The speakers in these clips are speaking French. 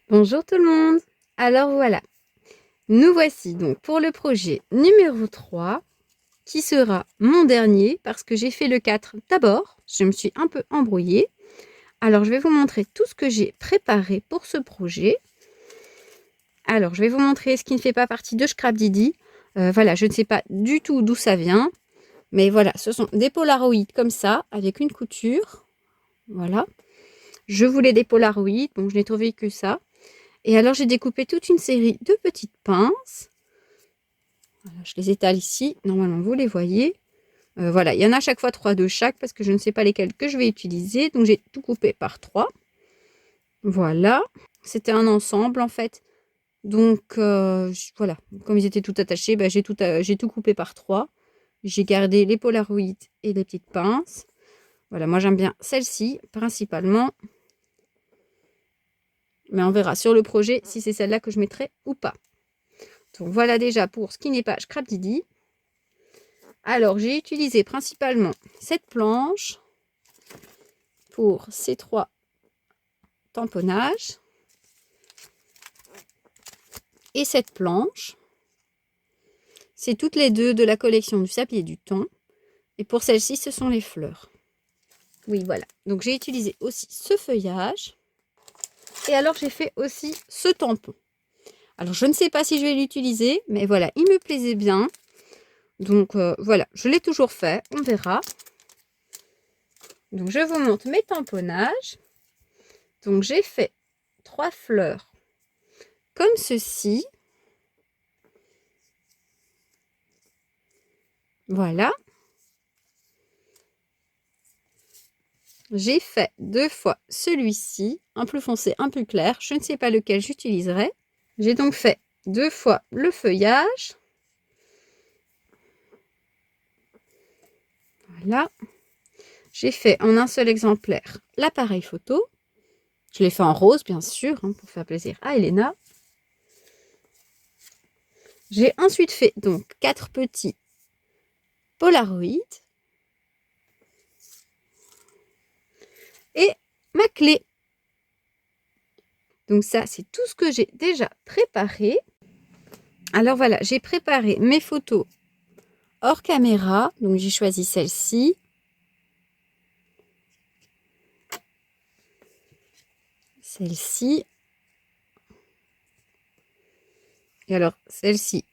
Bonjour tout le monde. Alors voilà, nous voici donc pour le projet numéro 3 qui sera mon dernier parce que j'ai fait le 4 d'abord. Je me suis un peu embrouillée. Alors je vais vous montrer tout ce que j'ai préparé pour ce projet. Alors je vais vous montrer ce qui ne fait pas partie de Scrapdiddy. Voilà, je ne sais pas du tout d'où ça vient. Mais voilà, ce sont des polaroïds comme ça avec une couture. Voilà. Je voulais des polaroïds, donc je n'ai trouvé que ça. Et alors, j'ai découpé toute une série de petites pinces. Voilà, je les étale ici. Normalement, vous les voyez. Voilà, il y en a à chaque fois 3 de chaque parce que je ne sais pas lesquelles que je vais utiliser. Donc, j'ai tout coupé par 3. Voilà. C'était un ensemble, en fait. Donc, voilà. Comme ils étaient tout attachés, bah, j'ai tout coupé par 3. J'ai gardé les polaroïdes et les petites pinces. Voilà, moi, j'aime bien celle-ci, principalement. Mais on verra sur le projet si c'est celle-là que je mettrai ou pas. Donc voilà déjà pour ce qui n'est pas Scrapdiddy. Alors j'ai utilisé principalement cette planche pour ces 3 tamponnages et cette planche. C'est toutes les deux de la collection du sablier du temps. Et pour celle-ci, ce sont les fleurs. Oui, voilà. Donc j'ai utilisé aussi ce feuillage. Et alors j'ai fait aussi ce tampon. Alors je ne sais pas si je vais l'utiliser, mais voilà, il me plaisait bien. Donc voilà, je l'ai toujours fait, on verra. Donc je vous montre mes tamponnages. Donc j'ai fait 3 fleurs comme ceci. Voilà. J'ai fait 2 fois celui-ci, un plus foncé, un plus clair. Je ne sais pas lequel j'utiliserai. J'ai donc fait 2 fois le feuillage. Voilà. J'ai fait en un seul exemplaire l'appareil photo. Je l'ai fait en rose, bien sûr, hein, pour faire plaisir à Elena. J'ai ensuite fait donc 4 petits polaroïdes. Et ma clé. Donc ça, c'est tout ce que j'ai déjà préparé. Alors voilà, j'ai préparé mes photos hors caméra. Donc j'ai choisi celle-ci. Celle-ci. Et alors, celle-ci,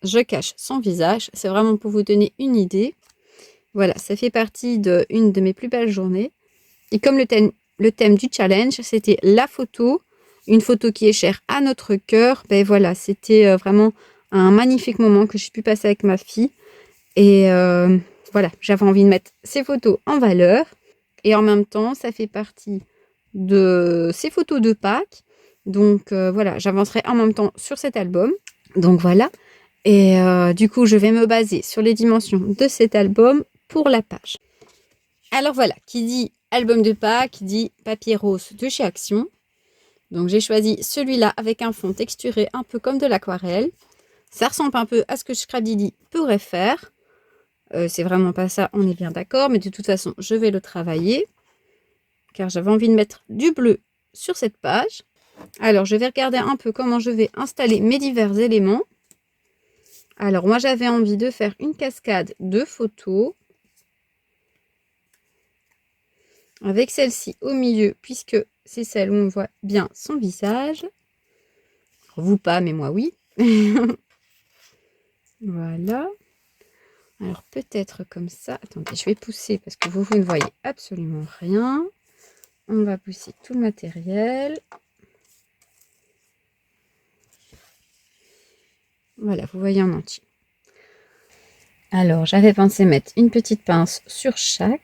je cache son visage. C'est vraiment pour vous donner une idée. Voilà, ça fait partie d'une de mes plus belles journées. Et comme le thème du challenge, c'était la photo, une photo qui est chère à notre cœur, ben voilà, c'était vraiment un magnifique moment que j'ai pu passer avec ma fille. Et voilà, j'avais envie de mettre ces photos en valeur. Et en même temps, ça fait partie de ces photos de Pâques. Donc voilà, j'avancerai en même temps sur cet album. Donc voilà. Et du coup, je vais me baser sur les dimensions de cet album pour la page. Alors voilà, qui dit album de Pâques, dit papier rose de chez Action. Donc j'ai choisi celui-là avec un fond texturé un peu comme de l'aquarelle. Ça ressemble un peu à ce que Scrapdiddy pourrait faire. C'est vraiment pas ça, on est bien d'accord. Mais de toute façon, je vais le travailler. Car j'avais envie de mettre du bleu sur cette page. Alors, je vais regarder un peu comment je vais installer mes divers éléments. Alors, moi, j'avais envie de faire une cascade de photos. Avec celle-ci au milieu, puisque c'est celle où on voit bien son visage. Vous pas, mais moi oui. Voilà. Alors, peut-être comme ça. Attendez, je vais pousser parce que vous ne voyez absolument rien. On va pousser tout le matériel. Voilà, vous voyez en entier. Alors, j'avais pensé mettre une petite pince sur chaque.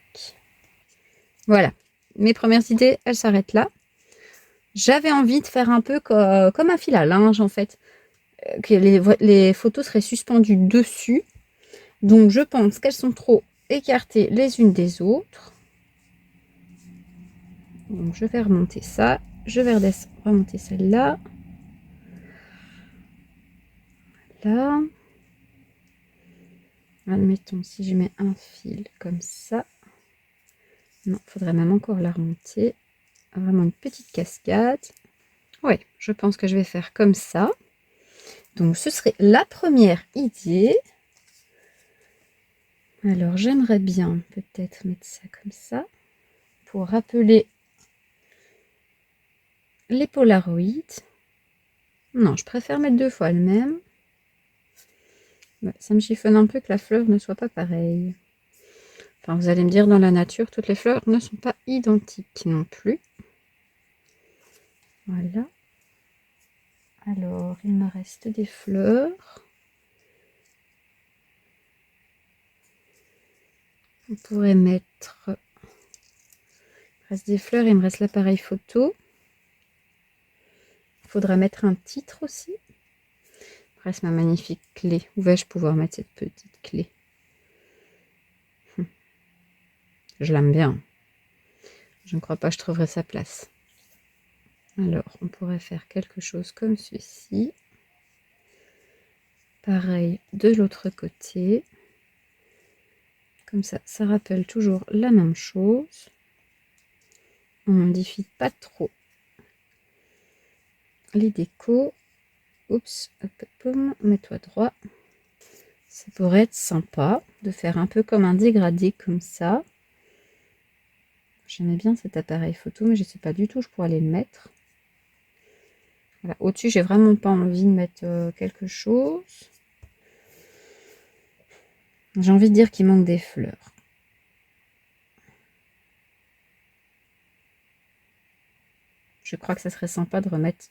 Voilà, mes premières idées, elles s'arrêtent là. J'avais envie de faire un peu comme un fil à linge, en fait. Que les photos seraient suspendues dessus. Donc, je pense qu'elles sont trop écartées les unes des autres. Donc, je vais remonter ça. Je vais remonter celle-là. Là. Admettons, si je mets un fil comme ça. Non, il faudrait même encore la remonter. Vraiment une petite cascade. Oui, je pense que je vais faire comme ça. Donc, ce serait la première idée. Alors, j'aimerais bien peut-être mettre ça comme ça pour rappeler les polaroïdes. Non, je préfère mettre 2 fois le même. Ouais, ça me chiffonne un peu que la fleur ne soit pas pareille. Enfin, vous allez me dire, dans la nature, toutes les fleurs ne sont pas identiques non plus. Voilà. Alors, il me reste des fleurs. On pourrait mettre... Il me reste des fleurs, il me reste l'appareil photo. Il faudra mettre un titre aussi. Il me reste ma magnifique clé. Où vais-je pouvoir mettre cette petite clé? Je l'aime bien. Je ne crois pas que je trouverai sa place. Alors, on pourrait faire quelque chose comme ceci. Pareil de l'autre côté. Comme ça, ça rappelle toujours la même chose. On ne modifie pas trop les décos. Oups, hop, hop, mets-toi droit. Ça pourrait être sympa de faire un peu comme un dégradé comme ça. J'aimais bien cet appareil photo, mais je ne sais pas du tout où je pourrais aller le mettre. Voilà. Au-dessus, j'ai vraiment pas envie de mettre quelque chose. J'ai envie de dire qu'il manque des fleurs. Je crois que ça serait sympa de remettre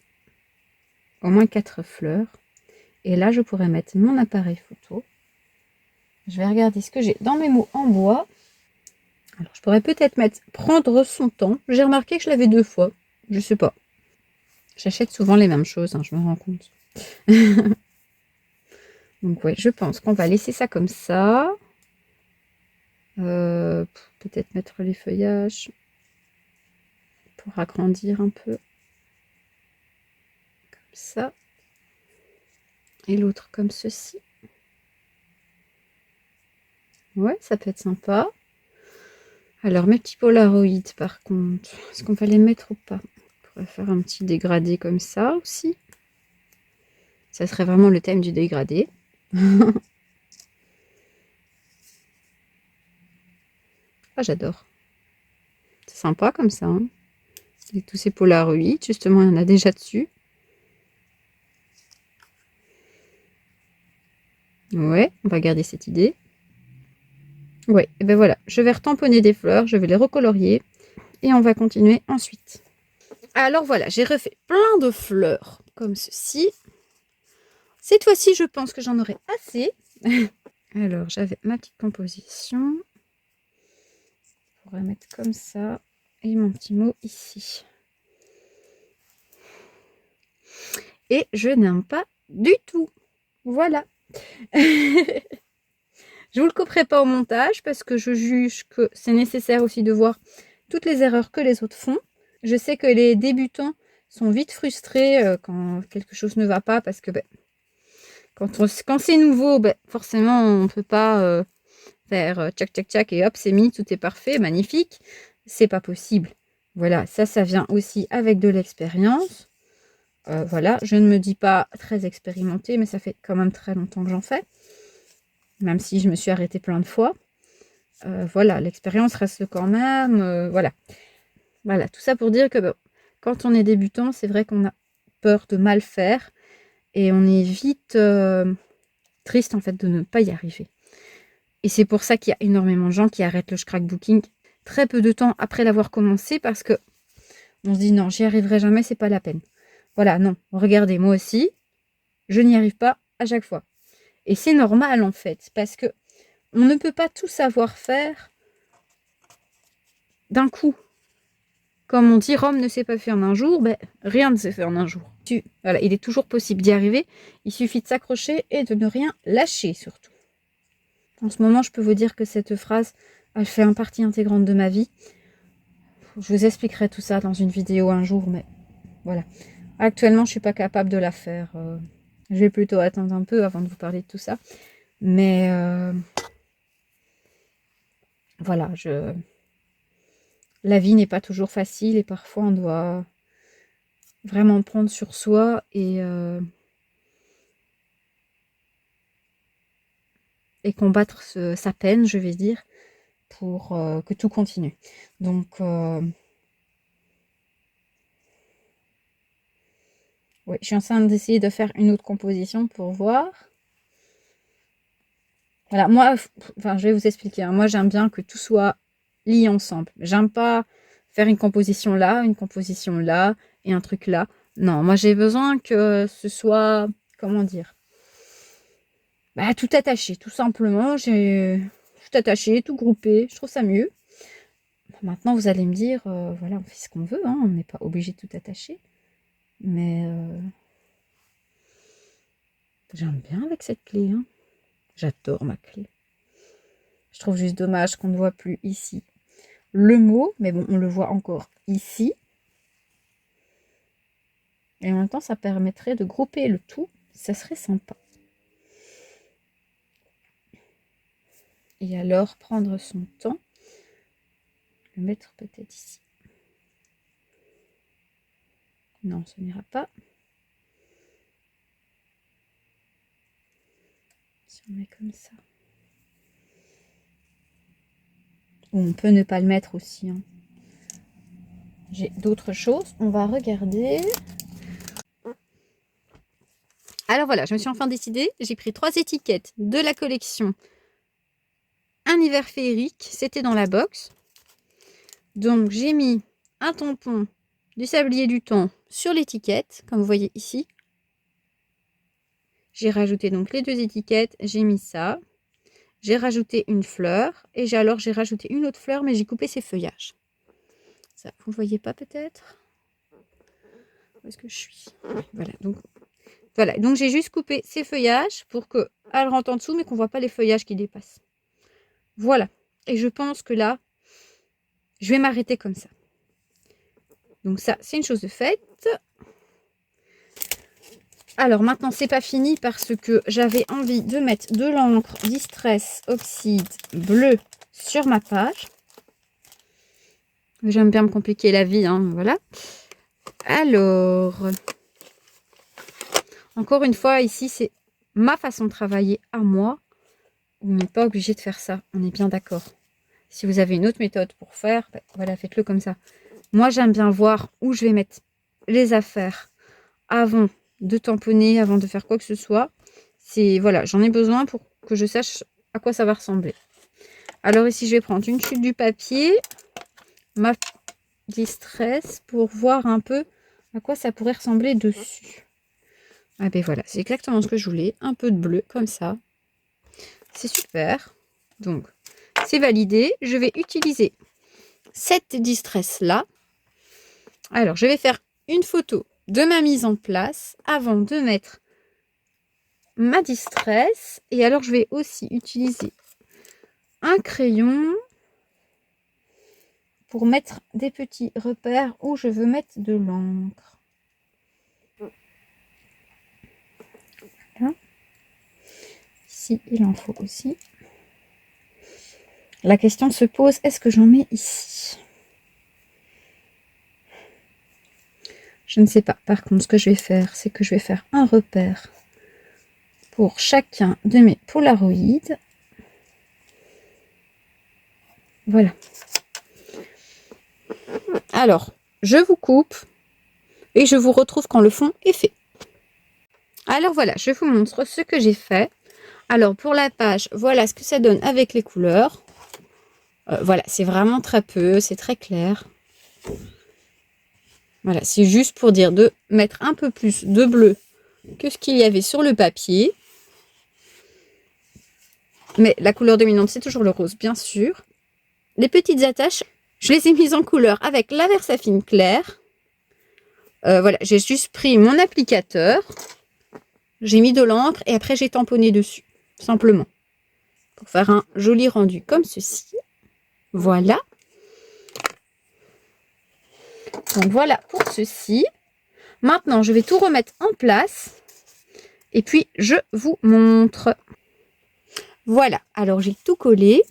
au moins 4 fleurs. Et là, je pourrais mettre mon appareil photo. Je vais regarder ce que j'ai dans mes mots en bois. Alors, je pourrais peut-être mettre prendre son temps. J'ai remarqué que je l'avais 2 fois. Je sais pas. J'achète souvent les mêmes choses, hein, je me rends compte. Donc ouais, je pense qu'on va laisser ça comme ça. Peut-être mettre les feuillages pour agrandir un peu. Comme ça. Et l'autre comme ceci. Ouais, ça peut être sympa. Alors, mes petits polaroïdes, par contre, est-ce qu'on va les mettre ou pas? On pourrait faire un petit dégradé comme ça aussi. Ça serait vraiment le thème du dégradé. Ah, j'adore. C'est sympa comme ça. Hein. Et tous ces polaroïdes, justement, il y en a déjà dessus. Ouais, on va garder cette idée. Ouais, et ben voilà, je vais retamponner des fleurs, je vais les recolorier et on va continuer ensuite. Alors voilà, j'ai refait plein de fleurs comme ceci. Cette fois-ci, je pense que j'en aurai assez. Alors, j'avais ma petite composition. Je pourrais mettre comme ça et mon petit mot ici. Et je n'aime pas du tout. Voilà. Je vous le couperai pas au montage parce que je juge que c'est nécessaire aussi de voir toutes les erreurs que les autres font. Je sais que les débutants sont vite frustrés quand quelque chose ne va pas parce que quand c'est nouveau, forcément on ne peut pas faire tchac tchac tchac et hop c'est mis, tout est parfait, magnifique. C'est pas possible. Voilà, ça vient aussi avec de l'expérience. Voilà, je ne me dis pas très expérimentée, mais ça fait quand même très longtemps que j'en fais. Même si je me suis arrêtée plein de fois. Voilà, l'expérience reste quand même. Voilà. Voilà, tout ça pour dire que quand on est débutant, c'est vrai qu'on a peur de mal faire. Et on est vite triste en fait de ne pas y arriver. Et c'est pour ça qu'il y a énormément de gens qui arrêtent le scrapbooking très peu de temps après l'avoir commencé parce que on se dit non, j'y arriverai jamais, c'est pas la peine. Voilà, non, regardez, moi aussi, je n'y arrive pas à chaque fois. Et c'est normal en fait, parce que on ne peut pas tout savoir faire d'un coup. Comme on dit, Rome ne s'est pas fait en un jour, rien ne s'est fait en un jour. Voilà, il est toujours possible d'y arriver, il suffit de s'accrocher et de ne rien lâcher surtout. En ce moment, je peux vous dire que cette phrase, elle fait une partie intégrante de ma vie. Je vous expliquerai tout ça dans une vidéo un jour, mais voilà. Actuellement, je suis pas capable de la faire. Je vais plutôt attendre un peu avant de vous parler de tout ça. Mais voilà, la vie n'est pas toujours facile et parfois on doit vraiment prendre sur soi et combattre sa peine, je vais dire, pour que tout continue. Donc, oui, je suis en train d'essayer de faire une autre composition pour voir. Voilà, moi, enfin, je vais vous expliquer. Hein. Moi, j'aime bien que tout soit lié ensemble. J'aime pas faire une composition là et un truc là. Non, moi, j'ai besoin que ce soit, comment dire, bah, tout attaché, tout simplement. J'ai tout attaché, tout groupé. Je trouve ça mieux. Maintenant, vous allez me dire, voilà, on fait ce qu'on veut. Hein, on n'est pas obligé de tout attacher. Mais j'aime bien avec cette clé. Hein. J'adore ma clé. Je trouve juste dommage qu'on ne voit plus ici le mot, mais bon, on le voit encore ici. Et en même temps, ça permettrait de grouper le tout. Ça serait sympa. Et alors, prendre son temps. Le mettre peut-être ici. Non, ce n'ira pas. Si on met comme ça. Ou on peut ne pas le mettre aussi. Hein. J'ai d'autres choses. On va regarder. Alors voilà, je me suis enfin décidée. J'ai pris 3 étiquettes de la collection Un hiver féerique. C'était dans la box. Donc j'ai mis un tampon du sablier du temps sur l'étiquette, comme vous voyez ici. J'ai rajouté donc les 2 étiquettes. J'ai mis ça. J'ai rajouté une fleur. Et j'ai rajouté une autre fleur, mais j'ai coupé ses feuillages. Ça, vous ne voyez pas peut-être? Où est-ce que je suis? Voilà, donc j'ai juste coupé ces feuillages pour qu'elle rentre en dessous, mais qu'on ne voit pas les feuillages qui dépassent. Voilà. Et je pense que là, je vais m'arrêter comme ça. Donc ça, c'est une chose de faite. Alors maintenant, c'est pas fini parce que j'avais envie de mettre de l'encre Distress Oxyde bleu sur ma page. J'aime bien me compliquer la vie, hein, voilà. Alors, encore une fois, ici, c'est ma façon de travailler à moi. On n'est pas obligé de faire ça, on est bien d'accord. Si vous avez une autre méthode pour faire, ben, voilà, faites-le comme ça. Moi, j'aime bien voir où je vais mettre les affaires avant de tamponner, avant de faire quoi que ce soit. Voilà, j'en ai besoin pour que je sache à quoi ça va ressembler. Alors ici, je vais prendre une chute du papier, ma Distress, pour voir un peu à quoi ça pourrait ressembler dessus. Ah ben voilà, c'est exactement ce que je voulais. Un peu de bleu, comme ça. C'est super. Donc, c'est validé. Je vais utiliser cette Distress-là. Alors, je vais faire une photo de ma mise en place avant de mettre ma Distress. Et alors, je vais aussi utiliser un crayon pour mettre des petits repères où je veux mettre de l'encre. Voilà. Ici, il en faut aussi. La question se pose, est-ce que j'en mets ici? Je ne sais pas. Par contre, ce que je vais faire, c'est que je vais faire un repère pour chacun de mes polaroïdes. Voilà. Alors, je vous coupe et je vous retrouve quand le fond est fait. Alors voilà, je vous montre ce que j'ai fait. Alors pour la page, voilà ce que ça donne avec les couleurs. Voilà, c'est vraiment très peu, c'est très clair. Voilà, c'est juste pour dire de mettre un peu plus de bleu que ce qu'il y avait sur le papier. Mais la couleur dominante, c'est toujours le rose, bien sûr. Les petites attaches, je les ai mises en couleur avec la Versafine claire. Voilà, j'ai juste pris mon applicateur. J'ai mis de l'encre et après j'ai tamponné dessus, simplement. Pour faire un joli rendu comme ceci. Voilà. Donc voilà pour ceci. Maintenant, je vais tout remettre en place. Et puis, je vous montre. Voilà. Alors, j'ai tout collé.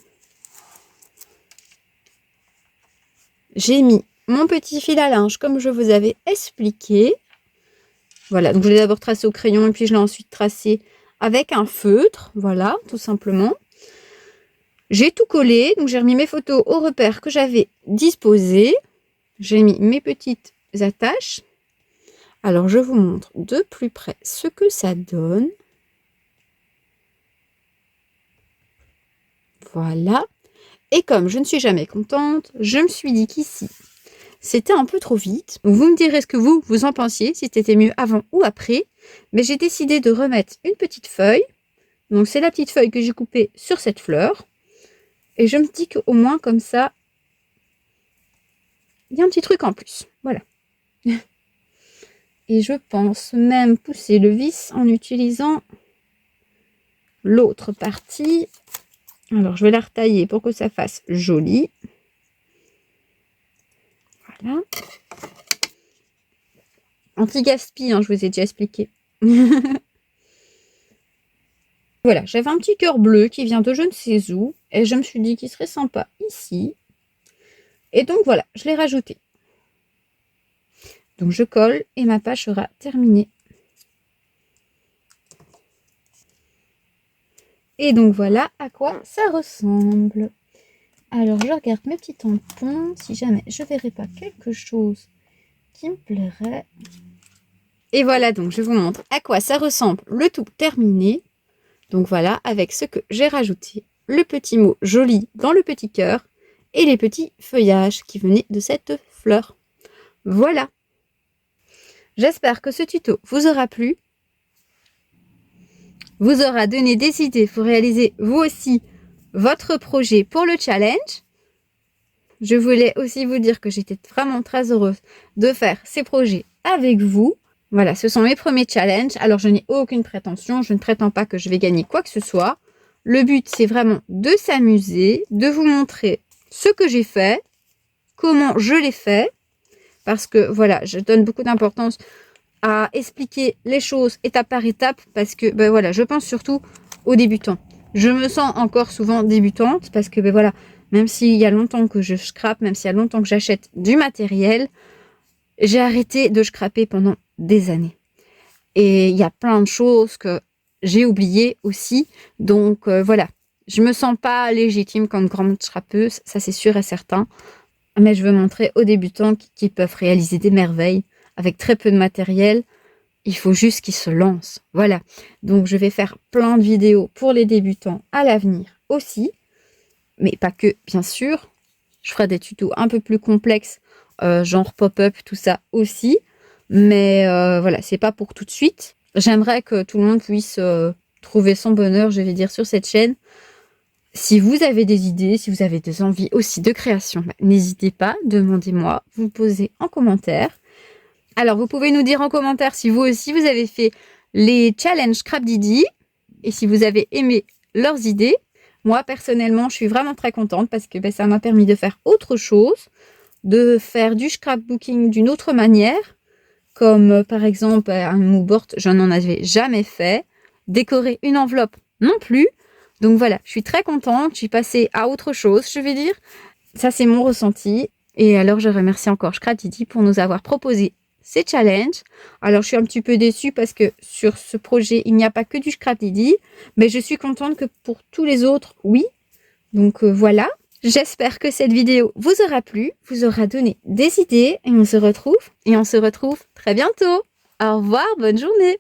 J'ai mis mon petit fil à linge comme je vous avais expliqué. Voilà, donc je l'ai d'abord tracé au crayon et puis je l'ai ensuite tracé avec un feutre. Voilà, tout simplement. J'ai tout collé, donc j'ai remis mes photos au repère que j'avais disposé. J'ai mis mes petites attaches. Alors, je vous montre de plus près ce que ça donne. Voilà. Et comme je ne suis jamais contente, je me suis dit qu'ici, c'était un peu trop vite. Vous me direz ce que vous en pensiez, si c'était mieux avant ou après. Mais j'ai décidé de remettre une petite feuille. Donc, c'est la petite feuille que j'ai coupée sur cette fleur. Et je me dis qu'au moins, comme ça, il y a un petit truc en plus. Voilà. Et je pense même pousser le vis en utilisant l'autre partie. Alors, je vais la retailler pour que ça fasse joli. Voilà. Anti-gaspi, hein, je vous ai déjà expliqué. Voilà, j'avais un petit cœur bleu qui vient de je ne sais où. Et je me suis dit qu'il serait sympa ici. Et donc, voilà, je l'ai rajouté. Donc, je colle et ma page sera terminée. Et donc, voilà à quoi ça ressemble. Alors, je regarde mes petits tampons, si jamais je ne verrai pas quelque chose qui me plairait. Et voilà, donc je vous montre à quoi ça ressemble le tout terminé. Donc voilà, avec ce que j'ai rajouté, le petit mot joli dans le petit cœur et les petits feuillages qui venaient de cette fleur. Voilà. J'espère que ce tuto vous aura plu, vous aura donné des idées pour réaliser vous aussi votre projet pour le challenge. Je voulais aussi vous dire que j'étais vraiment très heureuse de faire ces projets avec vous. Voilà, ce sont mes premiers challenges. Alors, je n'ai aucune prétention. Je ne prétends pas que je vais gagner quoi que ce soit. Le but, c'est vraiment de s'amuser, de vous montrer ce que j'ai fait, comment je l'ai fait. Parce que, voilà, je donne beaucoup d'importance à expliquer les choses étape par étape. Parce que, ben voilà, je pense surtout aux débutants. Je me sens encore souvent débutante parce que, ben voilà, même s'il y a longtemps que je scrape, même s'il y a longtemps que j'achète du matériel, j'ai arrêté de scraper pendant des années. Et il y a plein de choses que j'ai oubliées aussi. Donc voilà, je me sens pas légitime comme grande scrapeuse, ça c'est sûr et certain. Mais je veux montrer aux débutants qui peuvent réaliser des merveilles avec très peu de matériel. Il faut juste qu'ils se lancent. Voilà. Donc je vais faire plein de vidéos pour les débutants à l'avenir aussi. Mais pas que, bien sûr. Je ferai des tutos un peu plus complexes, genre pop-up, tout ça aussi. Mais voilà, c'est pas pour tout de suite. J'aimerais que tout le monde puisse trouver son bonheur, je vais dire, sur cette chaîne. Si vous avez des idées, si vous avez des envies aussi de création, bah, n'hésitez pas, demandez-moi, vous me posez en commentaire. Alors, vous pouvez nous dire en commentaire si vous aussi, vous avez fait les challenges Scrap Didi et si vous avez aimé leurs idées. Moi, personnellement, je suis vraiment très contente parce que ça m'a permis de faire autre chose, de faire du scrapbooking d'une autre manière, comme par exemple un moodboard, je n'en avais jamais fait. Décorer une enveloppe non plus. Donc voilà, je suis très contente, je suis passée à autre chose, je vais dire. Ça, c'est mon ressenti. Et alors, je remercie encore Scrap Didi pour nous avoir proposé ces challenges. Alors, je suis un petit peu déçue parce que sur ce projet, il n'y a pas que du Scrap Didi. Mais je suis contente que pour tous les autres, oui. Donc voilà. J'espère que cette vidéo vous aura plu, vous aura donné des idées. Et on se retrouve très bientôt. Au revoir, bonne journée.